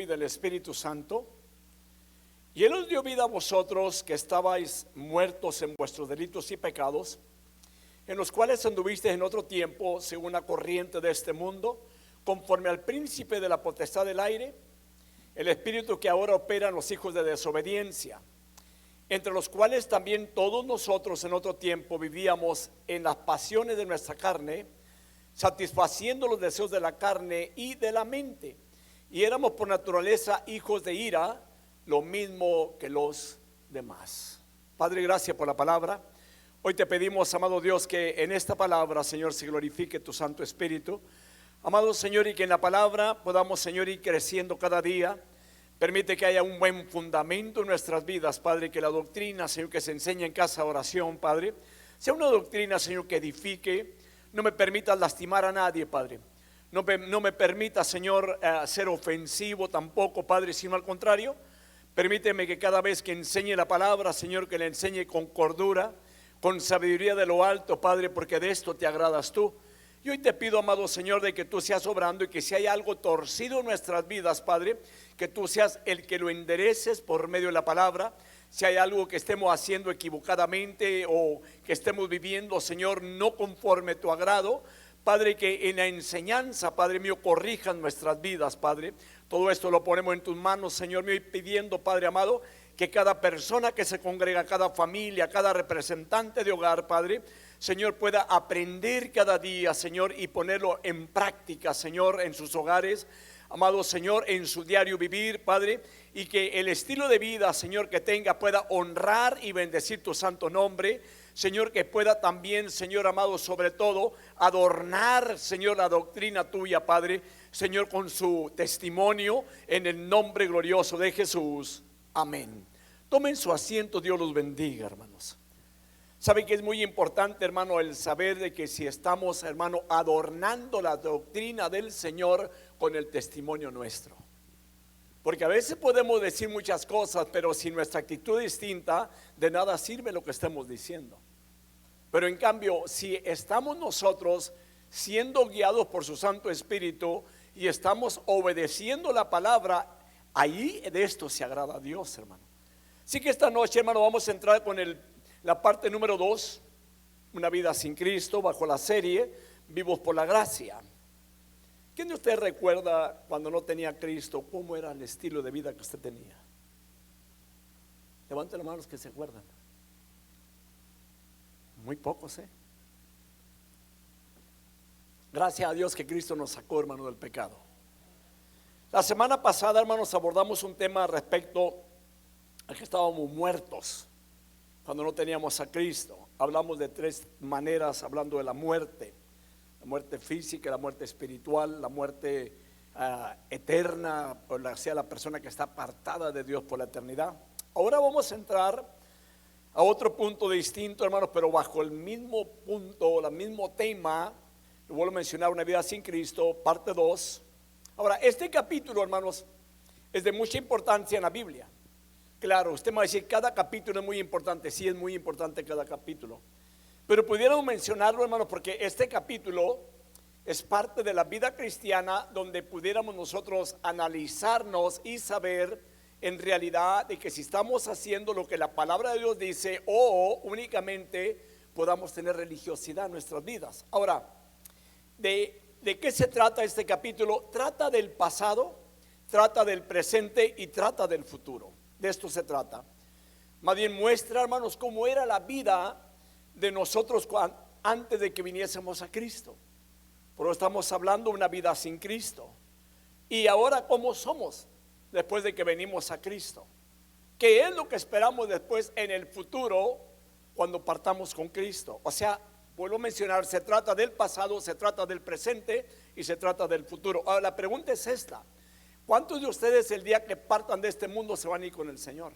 y del Espíritu Santo, y Él os dio vida a vosotros que estabais muertos en vuestros delitos y pecados, en los cuales anduvisteis en otro tiempo según la corriente de este mundo, conforme al príncipe de la potestad del aire, el espíritu que ahora opera en los hijos de desobediencia, entre los cuales también todos nosotros en otro tiempo vivíamos en las pasiones de nuestra carne, satisfaciendo los deseos de la carne y de la mente, y éramos por naturaleza hijos de ira, lo mismo que los demás. Padre, gracias por la palabra. Hoy te pedimos, amado Dios, que en esta palabra, Señor, se glorifique tu Santo Espíritu. Amado Señor, y que en la palabra podamos, Señor, ir creciendo cada día. Permite que haya un buen fundamento en nuestras vidas, Padre, que la doctrina, Señor, que se enseña en casa de oración, Padre, sea una doctrina, Señor, que edifique. No me permitas lastimar a nadie, Padre. No me permita, Señor, ser ofensivo tampoco, Padre, sino al contrario. Permíteme que cada vez que enseñe la palabra, Señor, que la enseñe con cordura, con sabiduría de lo alto, Padre, porque de esto te agradas tú. Y hoy te pido, amado Señor, de que tú seas obrando y que si hay algo torcido en nuestras vidas, Padre, que tú seas el que lo endereces por medio de la palabra. Si hay algo que estemos haciendo equivocadamente o que estemos viviendo, Señor, no conforme tu agrado, Padre, que en la enseñanza, Padre mío, corrijan nuestras vidas, Padre. Todo esto lo ponemos en tus manos, Señor mío, y pidiendo, Padre amado, que cada persona que se congrega, cada familia, cada representante de hogar, Padre, Señor, pueda aprender cada día, Señor, y ponerlo en práctica, Señor, en sus hogares, amado Señor, en su diario vivir, Padre, y que el estilo de vida, Señor, que tenga pueda honrar y bendecir tu santo nombre, Señor, que pueda también, Señor amado, sobre todo, adornar, Señor, la doctrina tuya, Padre, Señor, con su testimonio, en el nombre glorioso de Jesús, amén. Tomen su asiento, Dios los bendiga, hermanos. Saben que es muy importante, hermano, el saber de que si estamos, hermano, adornando la doctrina del Señor con el testimonio nuestro. Porque a veces podemos decir muchas cosas, pero si nuestra actitud es distinta, de nada sirve lo que estemos diciendo. Pero en cambio, si estamos nosotros siendo guiados por su Santo Espíritu y estamos obedeciendo la palabra, ahí de esto se agrada a Dios, hermano. Así que esta noche, hermano, vamos a entrar con la parte número 2, una vida sin Cristo, bajo la serie Vivos por la Gracia. ¿Quién de ustedes recuerda cuando no tenía Cristo cómo era el estilo de vida que usted tenía? Levanten las manos que se acuerdan. Muy pocos, Gracias a Dios que Cristo nos sacó, hermano, del pecado. La semana pasada, hermanos, abordamos un tema respecto a que estábamos muertos cuando no teníamos a Cristo. Hablamos de 3 maneras, hablando de la muerte física, la muerte espiritual, la muerte eterna, por sea la persona que está apartada de Dios por la eternidad. Ahora vamos a entrar a otro punto distinto, hermanos, pero bajo el mismo punto, el mismo tema. Lo vuelvo a mencionar, una vida sin Cristo, parte 2. Ahora, este capítulo, hermanos, es de mucha importancia en la Biblia. Claro, usted me va a decir, cada capítulo es muy importante. Sí, es muy importante cada capítulo. Pero pudiéramos mencionarlo, hermanos, porque este capítulo es parte de la vida cristiana, donde pudiéramos nosotros analizarnos y saber en realidad de que si estamos haciendo lo que la palabra de Dios dice, o únicamente podamos tener religiosidad en nuestras vidas. Ahora, ¿de qué se trata este capítulo? Trata del pasado, trata del presente y trata del futuro. De esto se trata. Más bien muestra, hermanos, cómo era la vida de nosotros antes de que viniésemos a Cristo. Pero estamos hablando de una vida sin Cristo. Y ahora, ¿cómo somos después de que venimos a Cristo? ¿Qué es lo que esperamos después en el futuro cuando partamos con Cristo? O sea, vuelvo a mencionar, se trata del pasado, se trata del presente y se trata del futuro. Ahora la pregunta es esta: ¿cuántos de ustedes el día que partan de este mundo se van a ir con el Señor?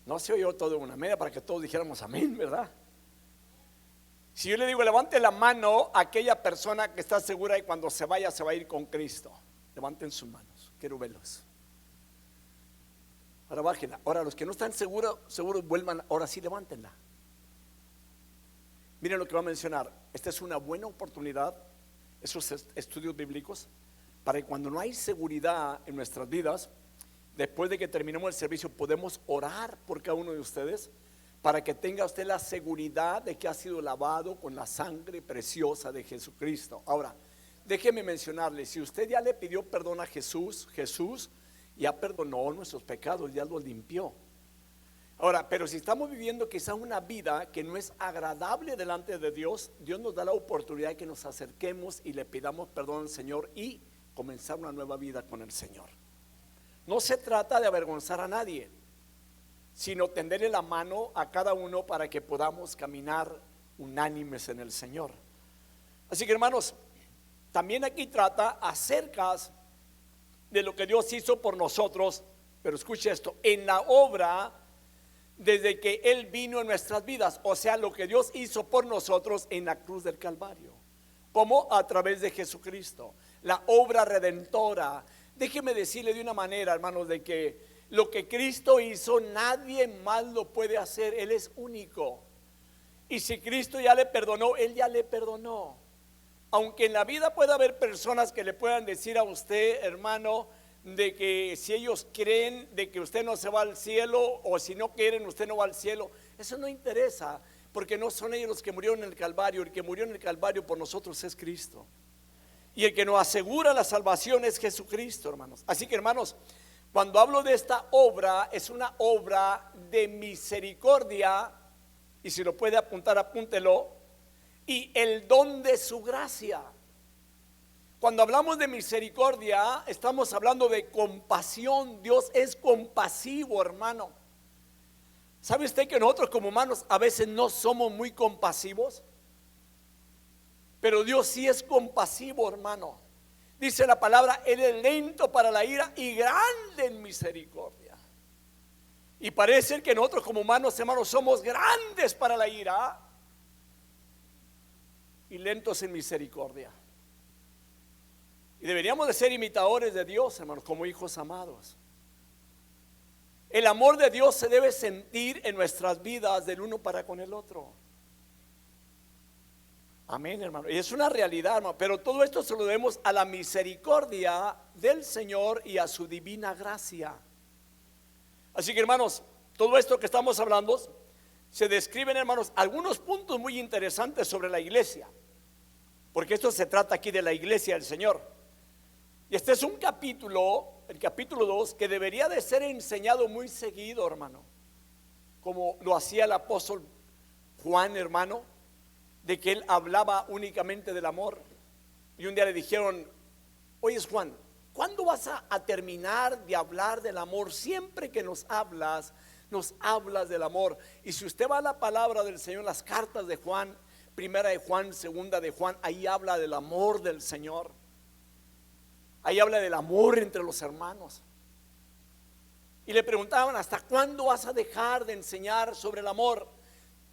No se oyó todo de una media para que todos dijéramos amén, ¿verdad? Si yo le digo, levante la mano a aquella persona que está segura de que cuando se vaya, se va a ir con Cristo. Levanten sus manos, quiero verlos. Ahora bájenla. Ahora los que no están seguros vuelvan, ahora sí levántenla. Miren lo que va a mencionar. Esta es una buena oportunidad, esos estudios bíblicos, para que cuando no hay seguridad en nuestras vidas, después de que terminemos el servicio, podemos orar por cada uno de ustedes para que tenga usted la seguridad de que ha sido lavado con la sangre preciosa de Jesucristo. Ahora, déjeme mencionarle, si usted ya le pidió perdón a Jesús, Jesús ya perdonó nuestros pecados, ya los limpió. Ahora, pero si estamos viviendo quizá una vida que no es agradable delante de Dios, Dios nos da la oportunidad de que nos acerquemos y le pidamos perdón al Señor y comenzar una nueva vida con el Señor. No se trata de avergonzar a nadie, sino tenderle la mano a cada uno para que podamos caminar unánimes en el Señor. Así que, hermanos, también aquí trata acerca de lo que Dios hizo por nosotros, pero escuche esto, en la obra desde que Él vino en nuestras vidas, o sea, lo que Dios hizo por nosotros en la cruz del Calvario, como a través de Jesucristo, la obra redentora. Déjeme decirle de una manera, hermanos, de que lo que Cristo hizo nadie más lo puede hacer. Él es único, y si Cristo ya le perdonó, Él ya le perdonó. Aunque en la vida pueda haber personas que le puedan decir a usted, hermano, de que si ellos creen de que usted no se va al cielo, o si no quieren usted no va al cielo, eso no interesa, porque no son ellos los que murieron en el Calvario. El que murió en el Calvario por nosotros es Cristo, y el que nos asegura la salvación es Jesucristo, hermanos. Así que, hermanos, cuando hablo de esta obra, es una obra de misericordia, y si lo puede apuntar, apúntelo, y el don de su gracia. Cuando hablamos de misericordia, estamos hablando de compasión. Dios es compasivo, hermano. ¿Sabe usted que nosotros como humanos a veces no somos muy compasivos? Pero Dios sí es compasivo, hermano. Dice la palabra, Él es lento para la ira y grande en misericordia. Y parece que nosotros como humanos, hermanos, somos grandes para la ira y lentos en misericordia. Y deberíamos de ser imitadores de Dios, hermanos, como hijos amados. El amor de Dios se debe sentir en nuestras vidas del uno para con el otro. Amén, hermano. Y es una realidad, hermano. Pero todo esto se lo debemos a la misericordia del Señor y a su divina gracia. Así que, hermanos, todo esto que estamos hablando se describen, hermanos, algunos puntos muy interesantes sobre la iglesia, porque esto se trata aquí de la iglesia del Señor. Y este es un capítulo, el capítulo 2, que debería de ser enseñado muy seguido, hermano, como lo hacía el apóstol Juan, hermano, de que él hablaba únicamente del amor. Y un día le dijeron, oye Juan, ¿cuándo vas a terminar de hablar del amor? Siempre que nos hablas del amor. Y si usted va a la palabra del Señor, las cartas de Juan, primera de Juan, segunda de Juan, ahí habla del amor del Señor. Ahí habla del amor entre los hermanos. Y le preguntaban, ¿hasta cuándo vas a dejar de enseñar sobre el amor?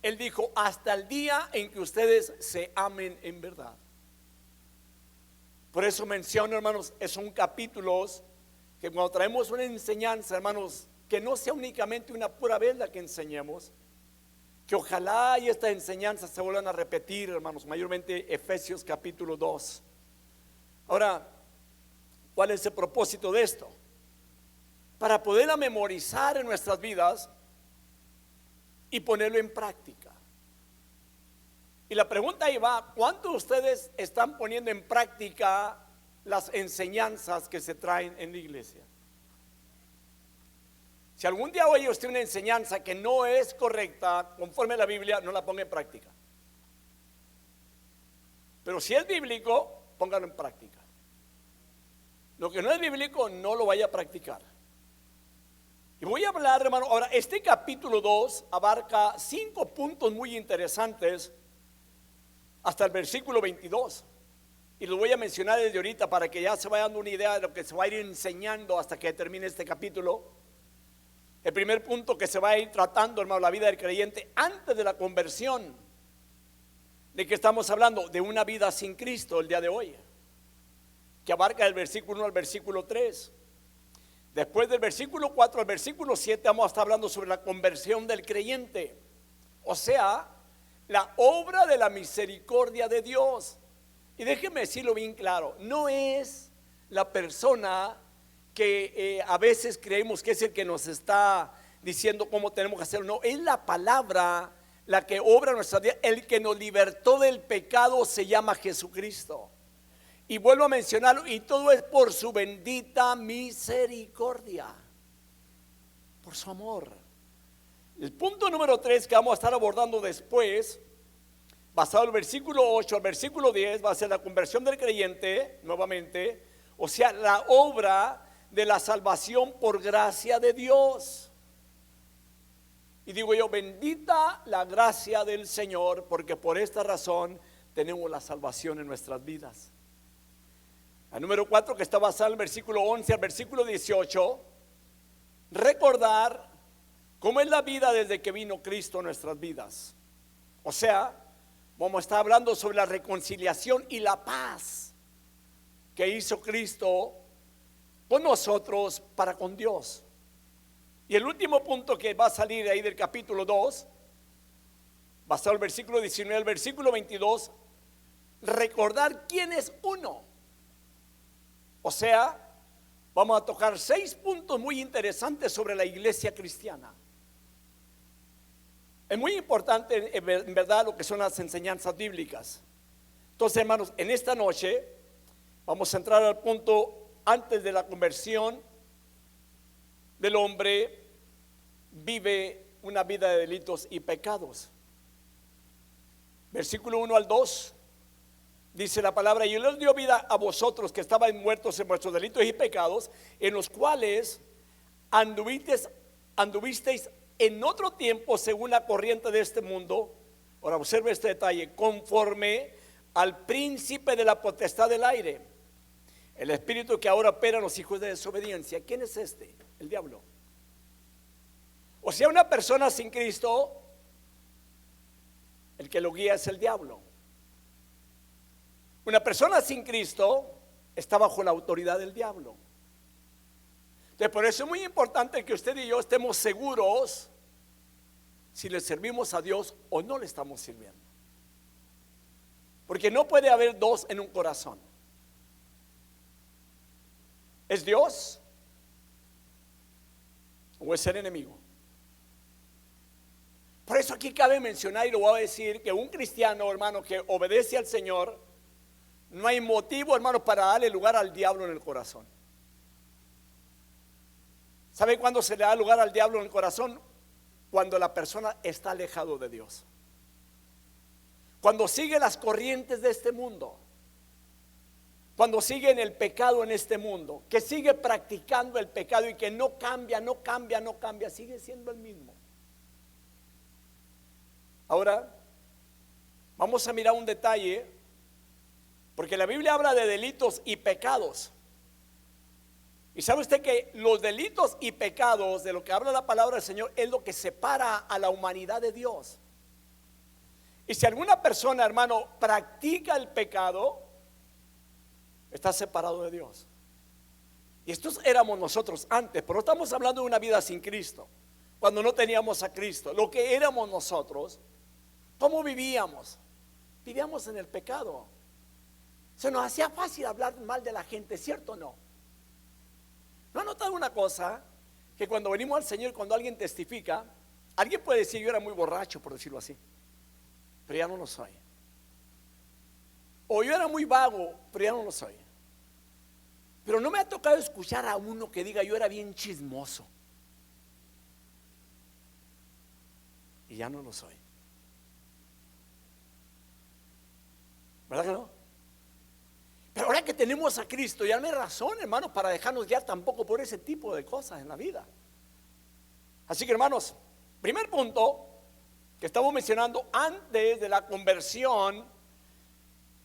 Él dijo, hasta el día en que ustedes se amen en verdad. Por eso menciono, hermanos, son capítulos que cuando traemos una enseñanza, hermanos, que no sea únicamente una pura vez la que enseñemos, que ojalá y estas enseñanzas se vuelvan a repetir, hermanos, mayormente Efesios capítulo 2. Ahora, ¿cuál es el propósito de esto? Para poderla memorizar en nuestras vidas y ponerlo en práctica. Y la pregunta ahí va, ¿cuántos de ustedes están poniendo en práctica las enseñanzas que se traen en la iglesia? Si algún día oye usted una enseñanza que no es correcta conforme a la Biblia, no la ponga en práctica. Pero si es bíblico, póngalo en práctica. Lo que no es bíblico, no lo vaya a practicar. Y voy a hablar, hermano, ahora este capítulo 2 abarca 5 puntos muy interesantes hasta el versículo 22. Y los voy a mencionar desde ahorita para que ya se vaya dando una idea de lo que se va a ir enseñando hasta que termine este capítulo. El primer punto que se va a ir tratando, hermano, la vida del creyente antes de la conversión. ¿De qué estamos hablando? De una vida sin Cristo el día de hoy, que abarca del versículo 1 al versículo 3. Después del versículo 4 al versículo 7 vamos a estar hablando sobre la conversión del creyente, o sea, la obra de la misericordia de Dios. Y déjeme decirlo bien claro, no es la persona que a veces creemos que es el que nos está diciendo cómo tenemos que hacerlo. No, es la palabra la que obra en nuestra vida. El que nos libertó del pecado se llama Jesucristo. Y vuelvo a mencionarlo, y todo es por su bendita misericordia, por su amor. El punto número 3 que vamos a estar abordando después, basado en el versículo 8 al versículo 10, va a ser la conversión del creyente, nuevamente, o sea, la obra de la salvación por gracia de Dios. Y digo yo, bendita la gracia del Señor, porque por esta razón tenemos la salvación en nuestras vidas. El número 4, que está basado en el versículo 11 al versículo 18, recordar cómo es la vida desde que vino Cristo en nuestras vidas. O sea, vamos a estar hablando sobre la reconciliación y la paz que hizo Cristo con nosotros para con Dios. Y el último punto que va a salir ahí del capítulo 2, basado en el versículo 19 al versículo 22, recordar quién es uno. O sea, vamos a tocar 6 puntos muy interesantes sobre la iglesia cristiana. Es muy importante en verdad lo que son las enseñanzas bíblicas. Entonces, hermanos, en esta noche vamos a entrar al punto antes de la conversión del hombre vive una vida de delitos y pecados. Versículo 1 al 2 dice la palabra: y les dio vida a vosotros que estabais muertos en vuestros delitos y pecados, en los cuales anduvisteis en otro tiempo según la corriente de este mundo. Ahora observe este detalle: conforme al príncipe de la potestad del aire, el espíritu que ahora opera en los hijos de desobediencia. ¿Quién es este? El diablo. O sea, una persona sin Cristo, el que lo guía es el diablo. Una persona sin Cristo está bajo la autoridad del diablo. Entonces, por eso es muy importante que usted y yo estemos seguros si le servimos a Dios o no le estamos sirviendo. Porque no puede haber dos en un corazón. ¿Es Dios o es el enemigo? Por eso aquí cabe mencionar, y lo voy a decir, que un cristiano, hermano, que obedece al Señor, no hay motivo, hermano, para darle lugar al diablo en el corazón. ¿Sabe cuándo se le da lugar al diablo en el corazón? Cuando la persona está alejado de Dios. Cuando sigue las corrientes de este mundo. Cuando sigue en el pecado en este mundo. Que sigue practicando el pecado y que no cambia, sigue siendo el mismo. Ahora, vamos a mirar un detalle, porque la Biblia habla de delitos y pecados. Y sabe usted que los delitos y pecados de lo que habla la palabra del Señor es lo que separa a la humanidad de Dios. Y si alguna persona, hermano, practica el pecado, está separado de Dios. Y estos éramos nosotros antes, pero estamos hablando de una vida sin Cristo. Cuando no teníamos a Cristo, lo que éramos nosotros, ¿cómo vivíamos? Vivíamos en el pecado. Se nos hacía fácil hablar mal de la gente, ¿cierto o no? ¿No ha notado una cosa? Que cuando venimos al Señor, cuando alguien testifica, alguien puede decir: yo era muy borracho, por decirlo así, pero ya no lo soy. O yo era muy vago, pero ya no lo soy. Pero no me ha tocado escuchar a uno que diga: yo era bien chismoso, y ya no lo soy. ¿Verdad que no? Pero ahora que tenemos a Cristo, ya no hay razón, hermanos, para dejarnos guiar tampoco por ese tipo de cosas en la vida. Así que, hermanos, primer punto que estamos mencionando: antes de la conversión,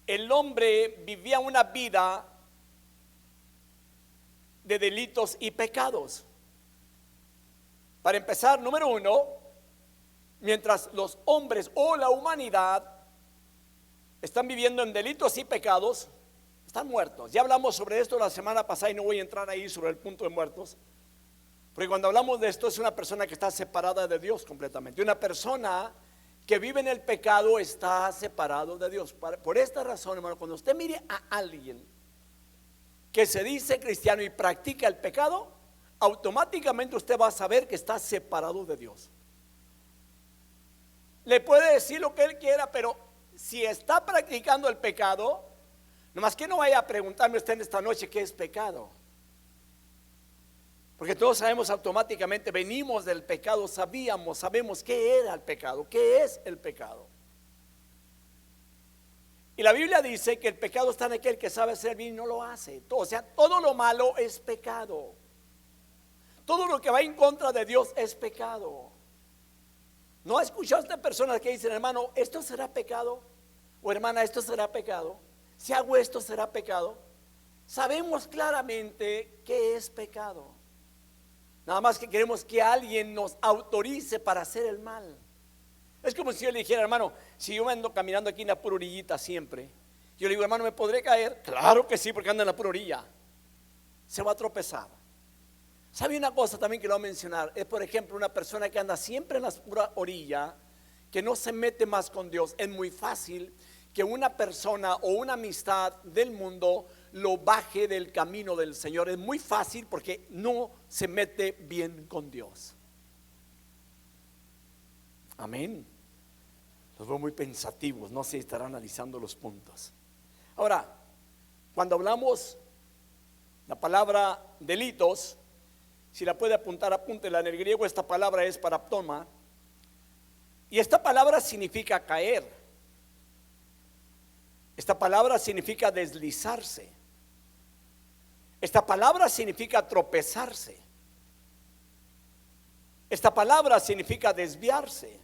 el hombre vivía una vida de delitos y pecados. Para empezar, número 1, mientras los hombres o la humanidad están viviendo en delitos y pecados, están muertos. Ya hablamos sobre esto la semana pasada y no voy a entrar ahí sobre el punto de muertos, porque cuando hablamos de esto es una persona que está separada de Dios completamente. Una persona que vive en el pecado está separado de Dios. Por esta razón, hermano, cuando usted mire a alguien que se dice cristiano y practica el pecado, automáticamente usted va a saber que está separado de Dios. Le puede decir lo que él quiera, pero si está practicando el pecado, nomás que no vaya a preguntarme usted en esta noche qué es pecado. Porque todos sabemos automáticamente, venimos del pecado, sabemos qué era el pecado, qué es el pecado. Y la Biblia dice que el pecado está en aquel que sabe hacer bien y no lo hace. O sea, todo lo malo es pecado. Todo lo que va en contra de Dios es pecado. ¿No ha escuchado a estas personas que dicen, hermano, esto será pecado? O hermana, esto será pecado. Si hago esto será pecado. Sabemos claramente que es pecado. Nada más que queremos que alguien nos autorice para hacer el mal. Es como si yo le dijera, hermano, si yo me ando caminando aquí en la pura orillita siempre, yo le digo, hermano, ¿me podré caer? Claro que sí, porque anda en la pura orilla. Se va a tropezar. ¿Sabe una cosa también que lo voy a mencionar? Es, por ejemplo, una persona que anda siempre en la pura orilla, que no se mete más con Dios. Es muy fácil que una persona o una amistad del mundo lo baje del camino del Señor. Es muy fácil porque no se mete bien con Dios. Amén. Los veo muy pensativos, no sé si estará analizando los puntos. Ahora, cuando hablamos la palabra delitos, si la puede apuntar, apúntela. En el griego esta palabra es paraptoma, y esta palabra significa caer. Esta palabra significa deslizarse. Esta palabra significa tropezarse. Esta palabra significa desviarse.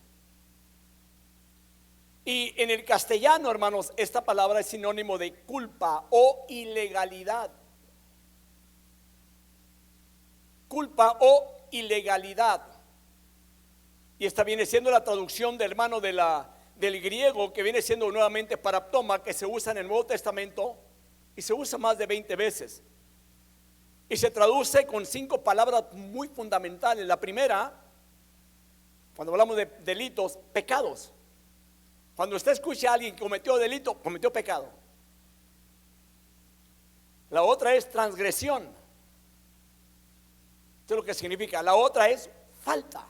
Y en el castellano, hermanos, esta palabra es sinónimo de culpa o ilegalidad. Culpa o ilegalidad. Y esta viene siendo la traducción del hermano del griego, que viene siendo nuevamente paraptoma, que se usa en el Nuevo Testamento y se usa más de 20 veces. Y se traduce con 5 palabras muy fundamentales. La primera, cuando hablamos de delitos, pecados. Cuando usted escucha a alguien que cometió delito, cometió pecado. La otra es transgresión. Esto es lo que significa. La otra es falta.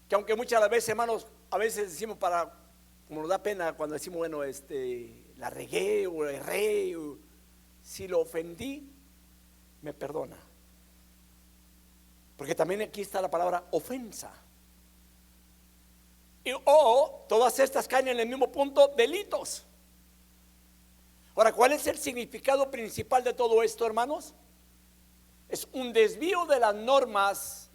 Que aunque muchas veces, hermanos, a veces decimos como nos da pena cuando decimos, bueno, la regué o erré, o si lo ofendí, me perdona. Porque también aquí está la palabra ofensa. O todas estas caen en el mismo punto, delitos. Ahora, ¿cuál es el significado principal de todo esto, hermanos? Es un desvío de las normas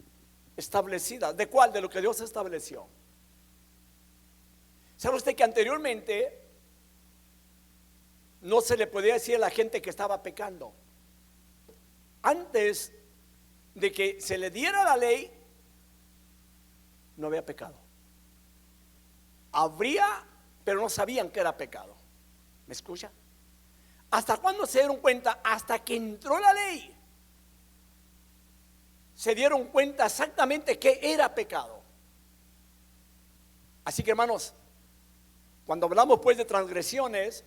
establecidas. ¿De cuál? De lo que Dios estableció. ¿Sabe usted que anteriormente no se le podía decir a la gente que estaba pecando? Antes de que se le diera la ley, no había pecado. Habría, pero no sabían que era pecado. ¿Me escucha? ¿Hasta cuándo se dieron cuenta? Hasta que entró la ley. Se dieron cuenta exactamente que era pecado. Así que, hermanos, cuando hablamos pues de transgresiones,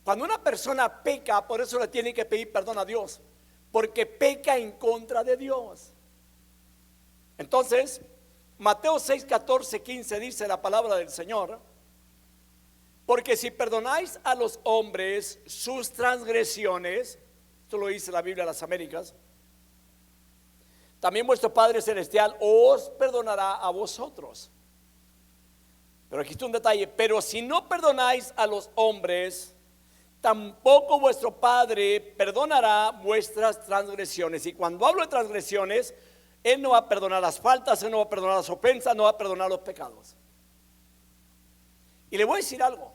cuando una persona peca, por eso le tiene que pedir perdón a Dios, porque peca en contra de Dios. Entonces, Mateo 6, 14, 15 dice la palabra del Señor: porque si perdonáis a los hombres sus transgresiones, esto lo dice la Biblia de las Américas, también vuestro Padre Celestial os perdonará a vosotros. Pero aquí está un detalle: pero si no perdonáis a los hombres, tampoco vuestro Padre perdonará vuestras transgresiones. Y cuando hablo de transgresiones, Él no va a perdonar las faltas, Él no va a perdonar las ofensas, no va a perdonar los pecados. Y le voy a decir algo,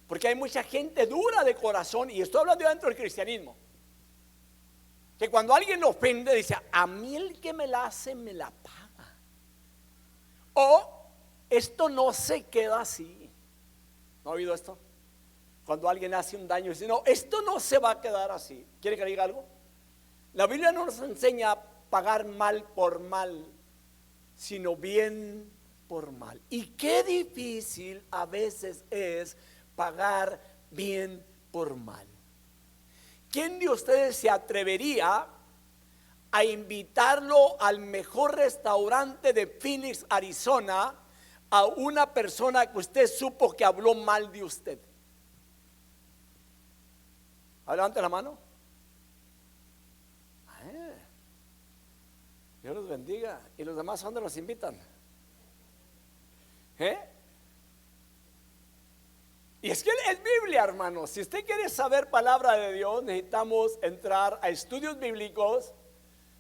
porque hay mucha gente dura de corazón, y estoy hablando dentro del cristianismo, que cuando alguien lo ofende dice: a mí el que me la hace me la paga, o esto no se queda así. ¿No ha oído esto? Cuando alguien hace un daño dice: no, esto no se va a quedar así. ¿Quiere que le diga algo? La Biblia no nos enseña a pagar mal por mal, sino bien por mal. Y qué difícil a veces es pagar bien por mal. ¿quién de ustedes se atrevería a invitarlo al mejor restaurante de Phoenix, Arizona, a una persona que usted supo que habló mal de usted? Levante la mano. Dios los bendiga. ¿Y los demás dónde los invitan? Y es que es Biblia, hermano. Si usted quiere saber palabra de Dios, necesitamos entrar a estudios bíblicos,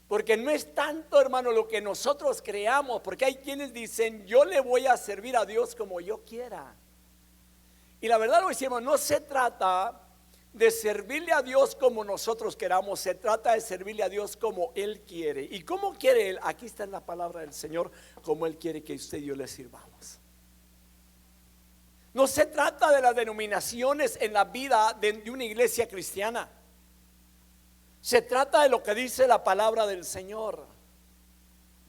porque no es tanto, hermano, lo que nosotros creamos, porque hay quienes dicen, yo le voy a servir a Dios como yo quiera. Y la verdad lo decimos, no se trata de servirle a Dios como nosotros queramos, se trata de servirle a Dios como Él quiere. ¿Y cómo quiere Él? Aquí está en la palabra del Señor, como Él quiere que usted y yo le sirvamos. No se trata de las denominaciones en la vida de una iglesia cristiana. Se trata de lo que dice la palabra del Señor.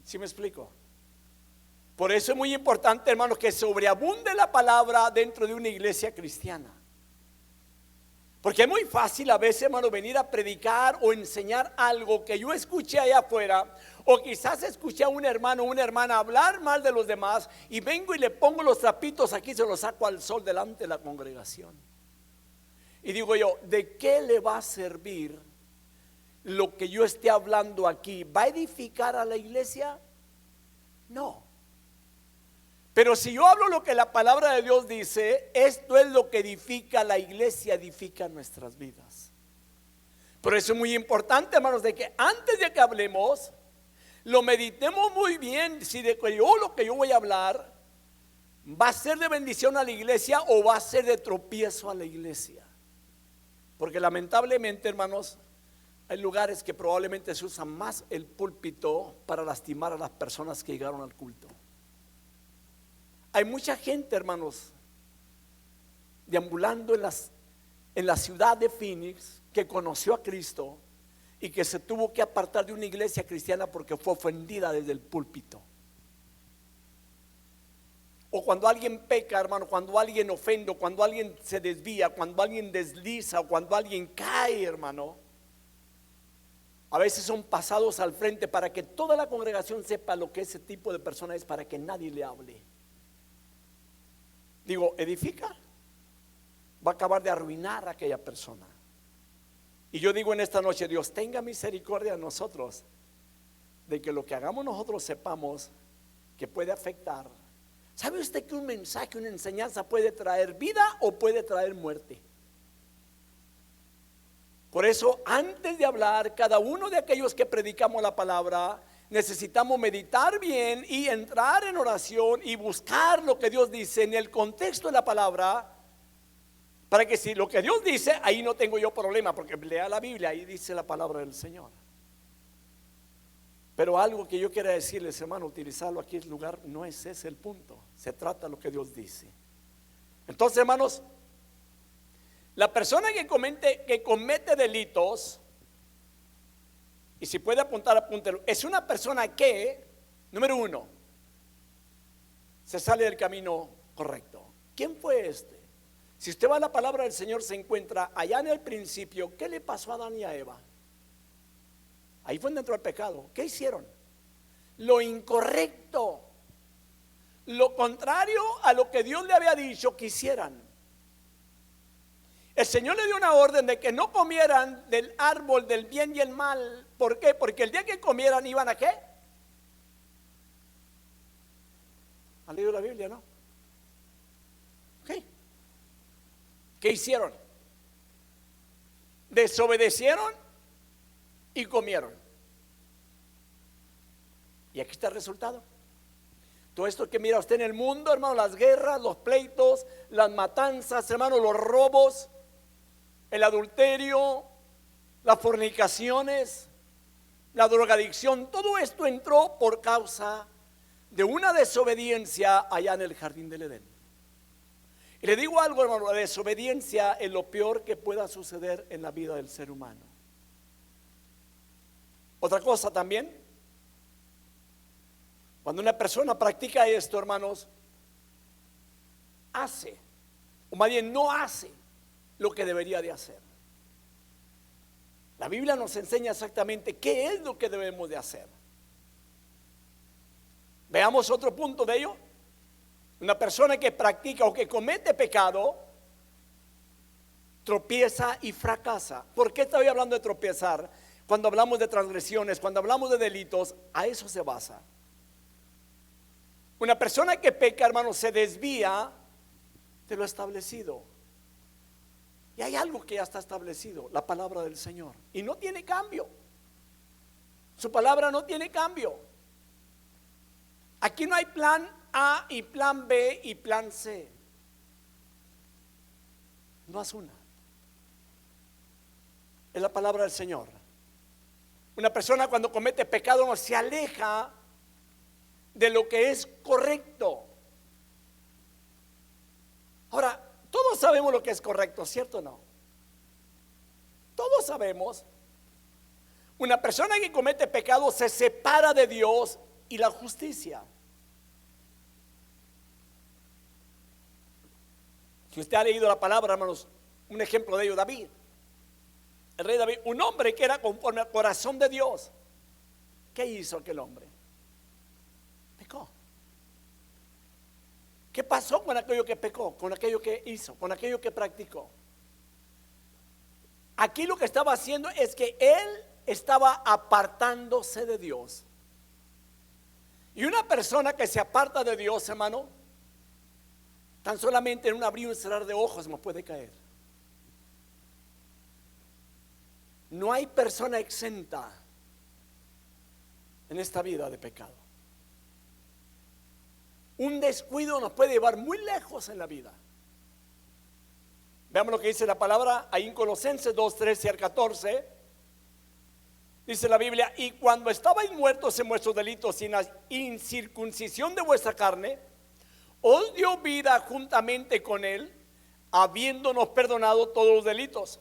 ¿Sí me explico? Por eso es muy importante, hermano, que sobreabunde la palabra dentro de una iglesia cristiana. Porque es muy fácil a veces, hermano, venir a predicar o enseñar algo que yo escuché allá afuera, o quizás escuché a un hermano o una hermana hablar mal de los demás, y vengo y le pongo los trapitos aquí, se los saco al sol delante de la congregación. Y digo yo, ¿de qué le va a servir lo que yo esté hablando aquí? ¿Va a edificar a la iglesia? No. Pero si yo hablo lo que la palabra de Dios dice, esto es lo que edifica la iglesia, edifica nuestras vidas. Por eso es muy importante, hermanos, de que antes de que hablemos, lo meditemos muy bien, si de que yo lo que yo voy a hablar va a ser de bendición a la iglesia o va a ser de tropiezo a la iglesia. Porque lamentablemente, hermanos, hay lugares que probablemente se usa más el púlpito para lastimar a las personas que llegaron al culto. Hay mucha gente, hermanos, deambulando en la ciudad de Phoenix, que conoció a Cristo y que se tuvo que apartar de una iglesia cristiana porque fue ofendida desde el púlpito. O cuando alguien peca, hermano, cuando alguien ofende, cuando alguien se desvía, cuando alguien desliza, o cuando alguien cae, hermano, a veces son pasados al frente para que toda la congregación sepa lo que ese tipo de persona es, para que nadie le hable. Digo, edifica, va a acabar de arruinar a aquella persona. Y yo digo en esta noche, Dios tenga misericordia de nosotros, de que lo que hagamos nosotros sepamos que puede afectar. ¿Sabe usted que un mensaje, una enseñanza puede traer vida o puede traer muerte? Por eso, antes de hablar, cada uno de aquellos que predicamos la palabra, necesitamos meditar bien y entrar en oración y buscar lo que Dios dice en el contexto de la palabra, para que si lo que Dios dice, ahí no tengo yo problema, porque lea la Biblia, ahí dice la palabra del Señor. Pero algo que yo quiero decirles, hermano, utilizarlo aquí en el lugar, no es ese el punto. Se trata de lo que Dios dice. Entonces, hermanos, la persona que comete delitos, y si puede apuntar, apúntelo, es una persona que, número uno, se sale del camino correcto. ¿Quién fue este? Si usted va a la palabra del Señor, se encuentra allá en el principio. ¿Qué le pasó a Adán y a Eva? Ahí fue dentro del pecado. ¿Qué hicieron? Lo incorrecto, lo contrario a lo que Dios le había dicho que hicieran. El Señor le dio una orden de que no comieran del árbol del bien y el mal. ¿Por qué? Porque el día que comieran iban a ¿qué? ¿Han leído la Biblia, no? ¿Qué? ¿Qué hicieron? Desobedecieron y comieron. Y aquí está el resultado. Todo esto que mira usted en el mundo, hermano, las guerras, los pleitos, las matanzas, hermano, los robos, el adulterio, las fornicaciones, la drogadicción, todo esto entró por causa de una desobediencia allá en el jardín del Edén. Y le digo algo, hermano, la desobediencia es lo peor que pueda suceder en la vida del ser humano. Otra cosa también, cuando una persona practica esto, hermanos, hace, o más bien no hace lo que debería de hacer. La Biblia nos enseña exactamente qué es lo que debemos de hacer. Veamos otro punto de ello. Una persona que practica o que comete pecado tropieza y fracasa. ¿Por qué estoy hablando de tropezar? Cuando hablamos de transgresiones, cuando hablamos de delitos, a eso se basa. Una persona que peca, hermano, se desvía de lo establecido. Y hay algo que ya está establecido, la palabra del Señor. Y no tiene cambio. Su palabra no tiene cambio. Aquí no hay plan A y plan B y plan C. No es una. Es la palabra del Señor. Una persona cuando comete pecado no se aleja de lo que es correcto. Ahora, todos sabemos lo que es correcto, ¿cierto o no? Todos sabemos. Una persona que comete pecado se separa de Dios y la justicia. Si usted ha leído la palabra, hermanos, un ejemplo de ello, David. El rey David, un hombre que era conforme al corazón de Dios. ¿Qué hizo aquel hombre? Pecó. ¿Qué pasó con aquello que pecó? Con aquello que hizo, con aquello que practicó. Aquí lo que estaba haciendo es que él estaba apartándose de Dios. Y una persona que se aparta de Dios, hermano, tan solamente en un abrir y cerrar de ojos me puede caer. No hay persona exenta en esta vida de pecado. Un descuido nos puede llevar muy lejos en la vida. Veamos lo que dice la palabra ahí en Colosenses 2, 13 al 14. Dice la Biblia: y cuando estabais muertos en vuestros delitos sin la incircuncisión de vuestra carne, os dio vida juntamente con él, habiéndonos perdonado todos los delitos,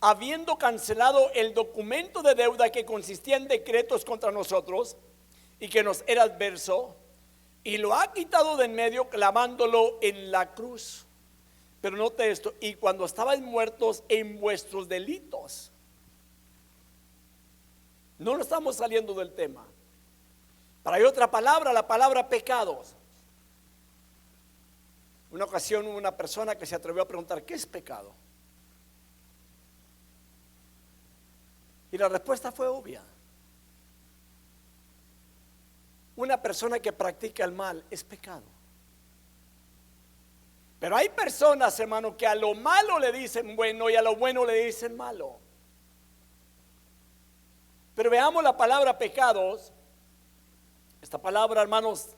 habiendo cancelado el documento de deuda que consistía en decretos contra nosotros y que nos era adverso, y lo ha quitado de en medio, clavándolo en la cruz. Pero note esto: y cuando estabais muertos en vuestros delitos. No estamos saliendo del tema. Pero hay otra palabra, la palabra pecados. Una ocasión hubo una persona que se atrevió a preguntar: ¿qué es pecado? Y la respuesta fue obvia. Una persona que practica el mal es pecado. Pero hay personas, hermano, que a lo malo le dicen bueno y a lo bueno le dicen malo. Pero veamos la palabra pecados. Esta palabra, hermanos,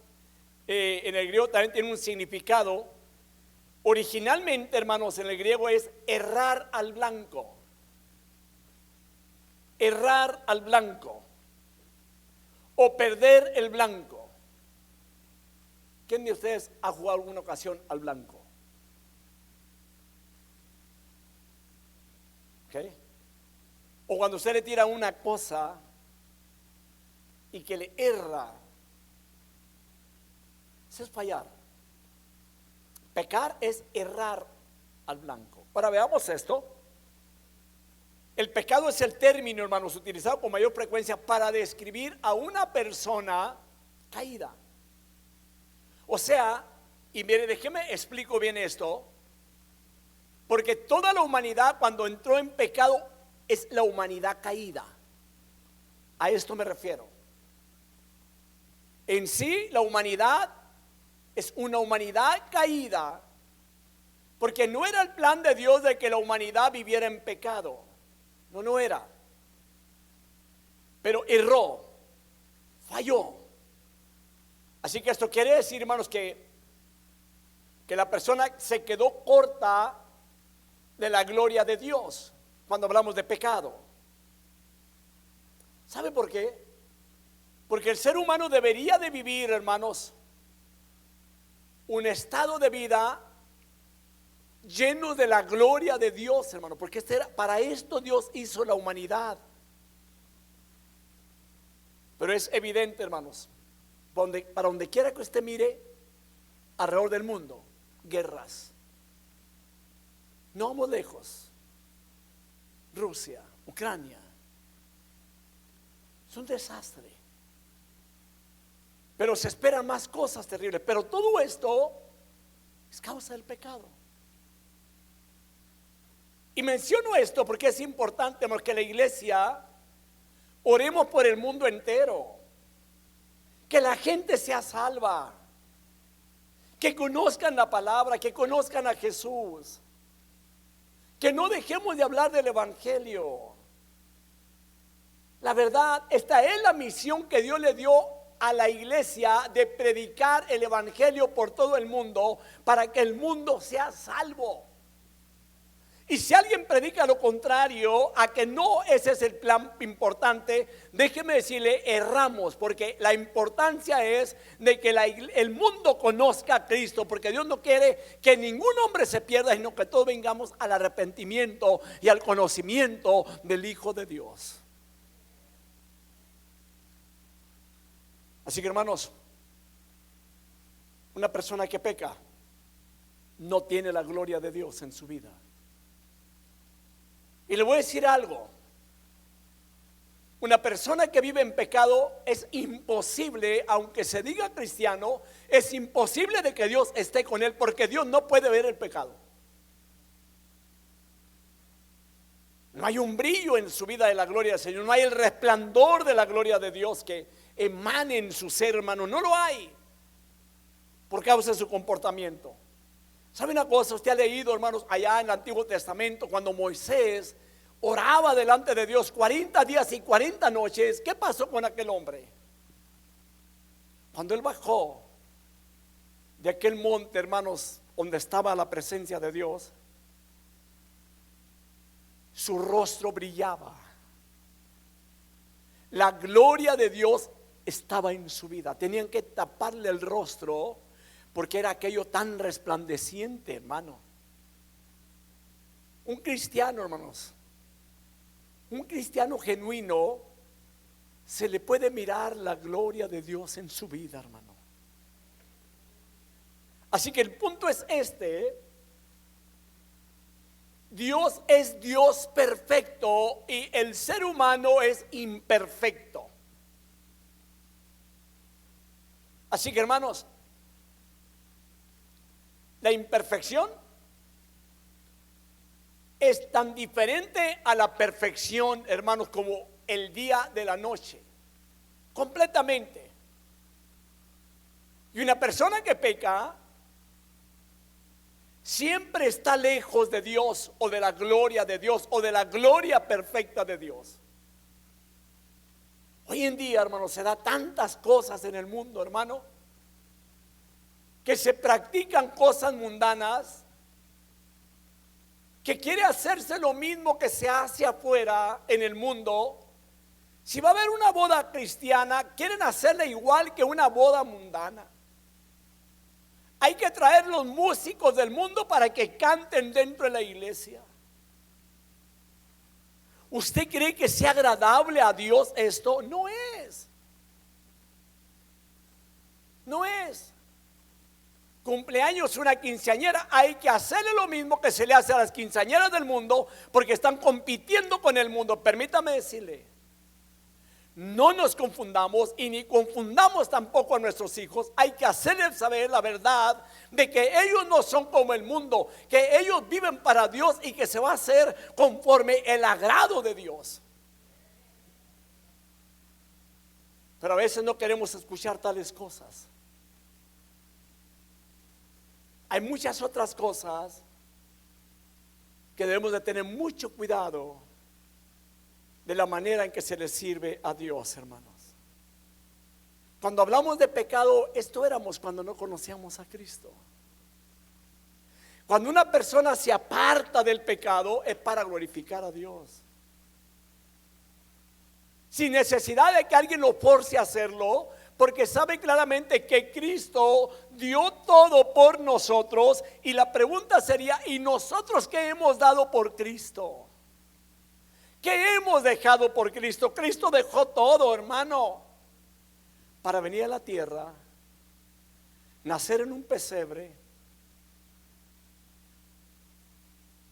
en el griego también tiene un significado. Originalmente, hermanos, en el griego es errar al blanco. Errar al blanco o perder el blanco. ¿Quién de ustedes ha jugado alguna ocasión al blanco? ¿Okay? O cuando usted le tira una cosa y que le erra, eso es fallar. Pecar es errar al blanco. Ahora veamos esto. El pecado es el término, hermanos, utilizado con mayor frecuencia para describir a una persona caída. O sea, y mire, déjeme explico bien esto, porque toda la humanidad cuando entró en pecado es la humanidad caída. A esto me refiero. En sí, la humanidad es una humanidad caída, porque no era el plan de Dios de que la humanidad viviera en pecado. No era. Pero erró, falló. Así que esto quiere decir, hermanos, que la persona se quedó corta de la gloria de Dios cuando hablamos de pecado. ¿Sabe por qué? Porque el ser humano debería de vivir, hermanos, un estado de vida lleno de la gloria de Dios, hermano, porque para esto Dios hizo la humanidad. Pero es evidente, hermanos, para donde quiera que usted mire alrededor del mundo, guerras. No vamos lejos. Rusia, Ucrania. Es un desastre. Pero se esperan más cosas terribles. Pero todo esto es causa del pecado. Y menciono esto porque es importante, porque la iglesia oremos por el mundo entero. Que la gente sea salva. Que conozcan la palabra, que conozcan a Jesús. Que no dejemos de hablar del evangelio. La verdad, esta es la misión que Dios le dio a la iglesia, de predicar el evangelio por todo el mundo para que el mundo sea salvo. Y si alguien predica lo contrario, a que no ese es el plan importante, déjeme decirle, erramos, porque la importancia es de que el mundo conozca a Cristo, porque Dios no quiere que ningún hombre se pierda, sino que todos vengamos al arrepentimiento y al conocimiento del Hijo de Dios. Así que, hermanos, una persona que peca no tiene la gloria de Dios en su vida. Y le voy a decir algo: una persona que vive en pecado es imposible, aunque se diga cristiano, es imposible de que Dios esté con él, porque Dios no puede ver el pecado. No hay un brillo en su vida de la gloria del Señor, no hay el resplandor de la gloria de Dios que emane en su ser, hermano. No lo hay por causa de su comportamiento. ¿Sabe una cosa? Usted ha leído, hermanos, allá en el Antiguo Testamento, cuando Moisés oraba delante de Dios 40 días y 40 noches. ¿Qué pasó con aquel hombre? Cuando él bajó de aquel monte, hermanos, donde estaba la presencia de Dios, su rostro brillaba. La gloria de Dios estaba en su vida. Tenían que taparle el rostro porque era aquello tan resplandeciente, hermano. Un cristiano, hermanos, un cristiano genuino, se le puede mirar la gloria de Dios en su vida, hermano. Así que el punto es este: Dios es Dios perfecto y el ser humano es imperfecto. Así que, hermanos, la imperfección es tan diferente a la perfección, hermanos, como el día de la noche, completamente. Y una persona que peca siempre está lejos de Dios, o de la gloria de Dios, o de la gloria perfecta de Dios. Hoy en día, hermanos, se da tantas cosas en el mundo, hermano, que se practican cosas mundanas, que quiere hacerse lo mismo que se hace afuera en el mundo. Si va a haber una boda cristiana, quieren hacerla igual que una boda mundana. Hay que traer los músicos del mundo para que canten dentro de la iglesia. ¿Usted cree que sea agradable a Dios esto? No es. No es. Cumpleaños, una quinceañera, hay que hacerle lo mismo que se le hace a las quinceañeras del mundo, porque están compitiendo con el mundo. Permítame decirle, no nos confundamos y ni confundamos tampoco a nuestros hijos. Hay que hacerles saber la verdad de que ellos no son como el mundo, que ellos viven para Dios y que se va a hacer conforme el agrado de Dios. Pero a veces no queremos escuchar tales cosas. Hay muchas otras cosas que debemos de tener mucho cuidado de la manera en que se le sirve a Dios, hermanos. Cuando hablamos de pecado, esto éramos cuando no conocíamos a Cristo. Cuando una persona se aparta del pecado, es para glorificar a Dios, sin necesidad de que alguien lo force a hacerlo, porque sabe claramente que Cristo dio todo por nosotros. Y la pregunta sería: ¿y nosotros qué hemos dado por Cristo? ¿Qué hemos dejado por Cristo? Cristo dejó todo, hermano, para venir a la tierra, nacer en un pesebre,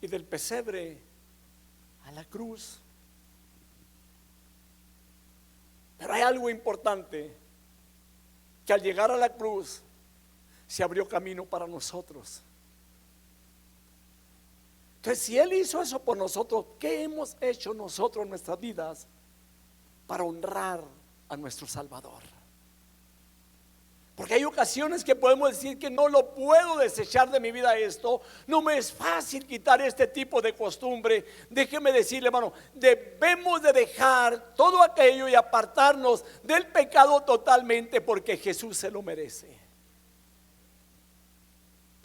y del pesebre a la cruz, algo importante, que al llegar a la cruz se abrió camino para nosotros. Entonces, si Él hizo eso por nosotros, ¿qué hemos hecho nosotros en nuestras vidas para honrar a nuestro Salvador? Porque hay ocasiones que podemos decir que no lo puedo desechar de mi vida esto, no me es fácil quitar este tipo de costumbre. Déjeme decirle, hermano, debemos de dejar todo aquello y apartarnos del pecado totalmente, porque Jesús se lo merece.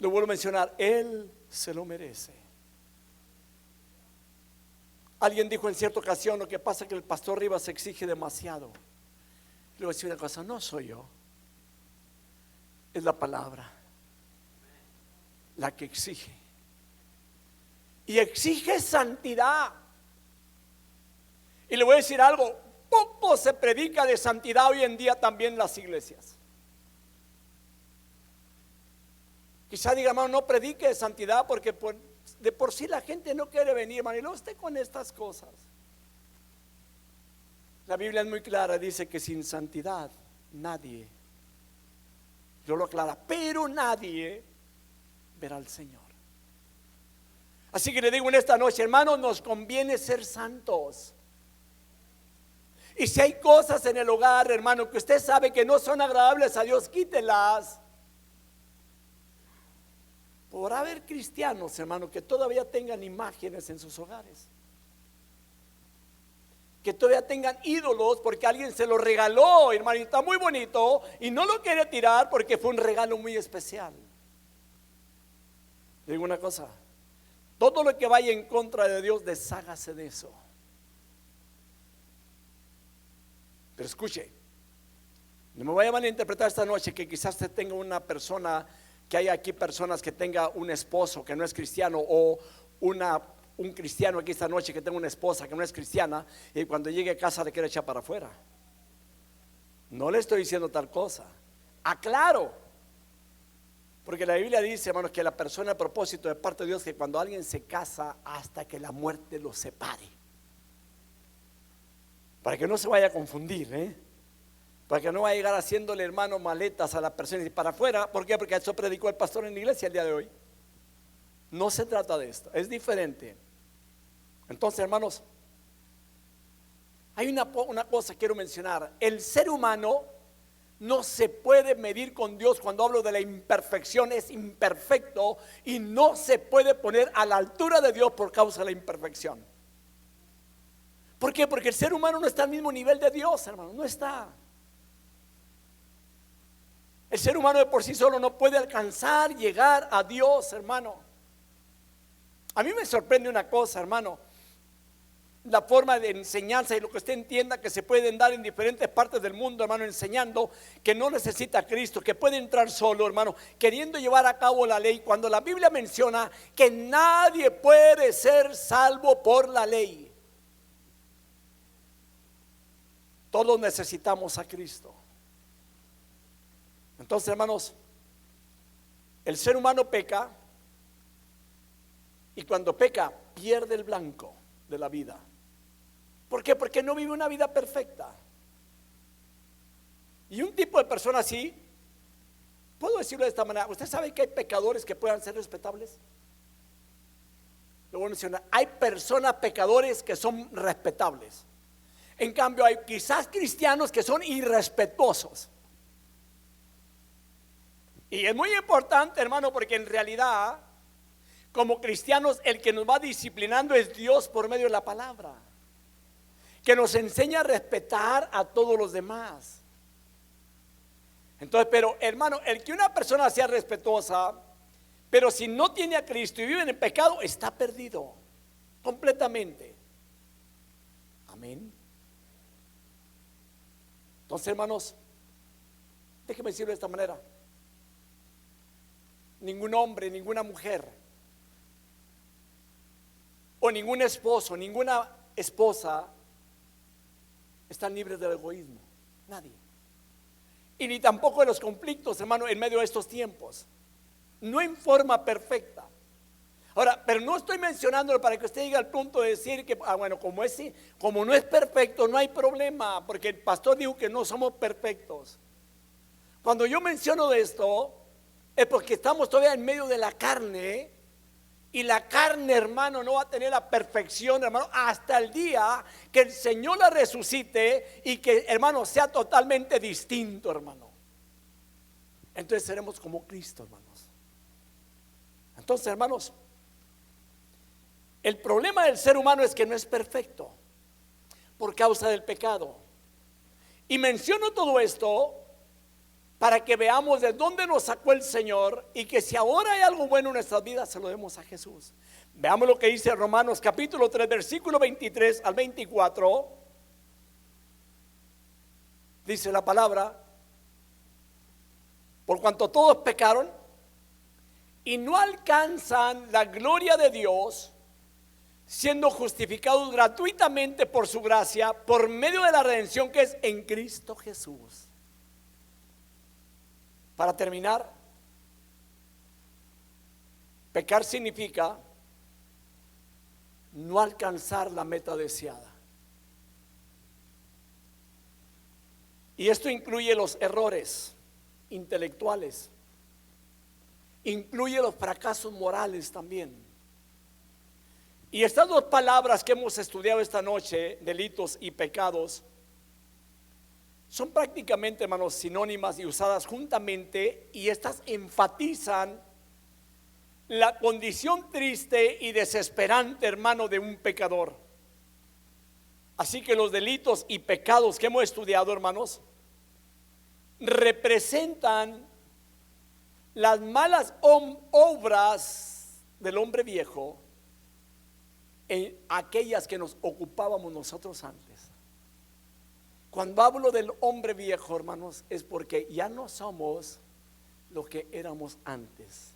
Lo vuelvo a mencionar, Él se lo merece. Alguien dijo en cierta ocasión: lo que pasa es que el pastor Rivas exige demasiado. Le voy a decir una cosa: no soy yo, es la palabra la que exige. Y exige santidad. Y le voy a decir algo: poco se predica de santidad hoy en día también en las iglesias. Quizá diga, hermano, no predique de santidad porque de por sí la gente no quiere venir, hermano, y luego esté con estas cosas. La Biblia es muy clara, dice que sin santidad nadie, yo lo aclara, pero nadie verá al Señor. Así que le digo en esta noche, hermano, nos conviene ser santos. Y si hay cosas en el hogar, hermano, que usted sabe que no son agradables a Dios, quítelas. Podrá haber cristianos, hermano, que todavía tengan imágenes en sus hogares, que todavía tengan ídolos porque alguien se lo regaló, hermano, y está muy bonito y no lo quiere tirar porque fue un regalo muy especial. Le digo una cosa: todo lo que vaya en contra de Dios, deshágase de eso. Pero escuche, no me vaya a malinterpretar esta noche, que quizás usted tenga una persona, que hay aquí personas que tenga un esposo que no es cristiano, o un cristiano aquí esta noche que tenga una esposa que no es cristiana, y cuando llegue a casa le quiere echar para afuera. No le estoy diciendo tal cosa, aclaro, porque la Biblia dice, hermanos, que la persona, a propósito de parte de Dios, que cuando alguien se casa hasta que la muerte los separe, para que no se vaya a confundir, para que no vaya a llegar haciéndole, hermano, maletas a la persona y para afuera. ¿Por qué? Porque eso predicó el pastor en la iglesia el día de hoy. No se trata de esto, es diferente. Entonces, hermanos, hay una cosa que quiero mencionar: el ser humano no se puede medir con Dios. Cuando hablo de la imperfección, es imperfecto y no se puede poner a la altura de Dios por causa de la imperfección. ¿Por qué? Porque el ser humano no está al mismo nivel de Dios, hermano, no está. El ser humano de por sí solo no puede alcanzar, llegar a Dios, hermano. A mí me sorprende una cosa, hermano: la forma de enseñanza y lo que usted entienda que se pueden dar en diferentes partes del mundo, hermano, enseñando que no necesita a Cristo, que puede entrar solo, hermano, queriendo llevar a cabo la ley, cuando la Biblia menciona que nadie puede ser salvo por la ley. Todos necesitamos a Cristo. Entonces, hermanos, el ser humano peca, y cuando peca pierde el blanco de la vida. ¿Por qué? Porque no vive una vida perfecta. Y un tipo de persona así, puedo decirlo de esta manera: ¿usted sabe que hay pecadores que puedan ser respetables? Lo voy a mencionar: hay personas pecadores que son respetables. En cambio, hay quizás cristianos que son irrespetuosos. Y es muy importante, hermano, porque en realidad, como cristianos, el que nos va disciplinando es Dios por medio de la palabra, que nos enseña a respetar a todos los demás. Entonces, pero hermano, el que una persona sea respetuosa, pero si no tiene a Cristo y vive en el pecado, está perdido completamente. Amén. Entonces, hermanos, déjenme decirlo de esta manera: ningún hombre, ninguna mujer, o ningún esposo, ninguna esposa están libres del egoísmo. Nadie. Y ni tampoco de los conflictos, hermano, en medio de estos tiempos. No en forma perfecta. Ahora, pero no estoy mencionándolo para que usted llegue al punto de decir que, bueno, como no es perfecto, no hay problema, porque el pastor dijo que no somos perfectos. Cuando yo menciono de esto, es porque estamos todavía en medio de la carne, y la carne, hermano, no va a tener la perfección, hermano, hasta el día que el Señor la resucite y que, hermano, sea totalmente distinto, hermano. Entonces seremos como Cristo, hermanos. Entonces, hermanos, el problema del ser humano es que no es perfecto por causa del pecado. Y menciono todo esto para que veamos de dónde nos sacó el Señor y que si ahora hay algo bueno en nuestras vidas, se lo demos a Jesús. Veamos lo que dice Romanos capítulo 3, versículo 23 al 24. Dice la palabra: por cuanto todos pecaron y no alcanzan la gloria de Dios, siendo justificados gratuitamente por su gracia, por medio de la redención que es en Cristo Jesús. Para terminar, pecar significa no alcanzar la meta deseada. Y esto incluye los errores intelectuales, incluye los fracasos morales también. Y estas dos palabras que hemos estudiado esta noche, delitos y pecados, son prácticamente, hermanos, sinónimas y usadas juntamente, y estas enfatizan la condición triste y desesperante, hermano, de un pecador. Así que los delitos y pecados que hemos estudiado, hermanos, representan las malas obras del hombre viejo, en aquellas que nos ocupábamos nosotros antes. Cuando hablo del hombre viejo, hermanos, es porque ya no somos lo que éramos antes.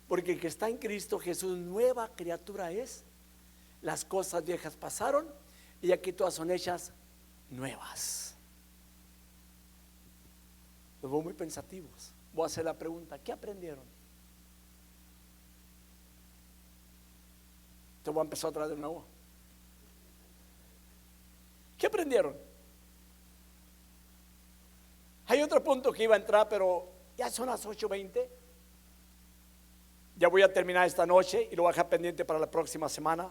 Porque el que está en Cristo Jesús, nueva criatura es. Las cosas viejas pasaron y aquí todas son hechas nuevas. Los veo muy pensativos. Voy a hacer la pregunta: ¿qué aprendieron? Te voy a empezar otra vez de nuevo. ¿Qué aprendieron? Hay otro punto que iba a entrar, pero ya son las 8:20. Ya voy a terminar esta noche y lo voy a dejar pendiente para la próxima semana.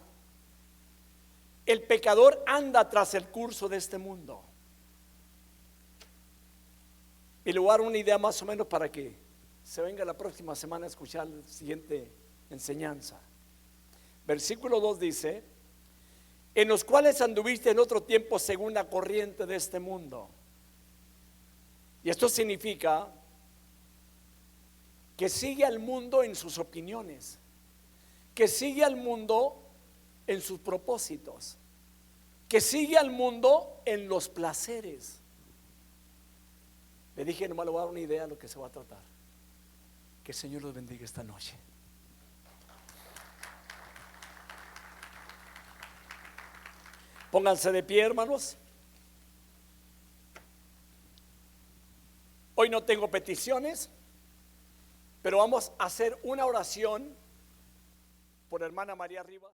El pecador anda tras el curso de este mundo. Y le voy a dar una idea más o menos para que se venga la próxima semana a escuchar la siguiente enseñanza. Versículo 2 dice: en los cuales anduviste en otro tiempo según la corriente de este mundo. Y esto significa que sigue al mundo en sus opiniones, que sigue al mundo en sus propósitos, que sigue al mundo en los placeres. Le dije, nomás le voy a dar una idea de lo que se va a tratar. Que el Señor los bendiga esta noche. Pónganse de pie, hermanos. Hoy no tengo peticiones, pero vamos a hacer una oración por hermana María Rivas.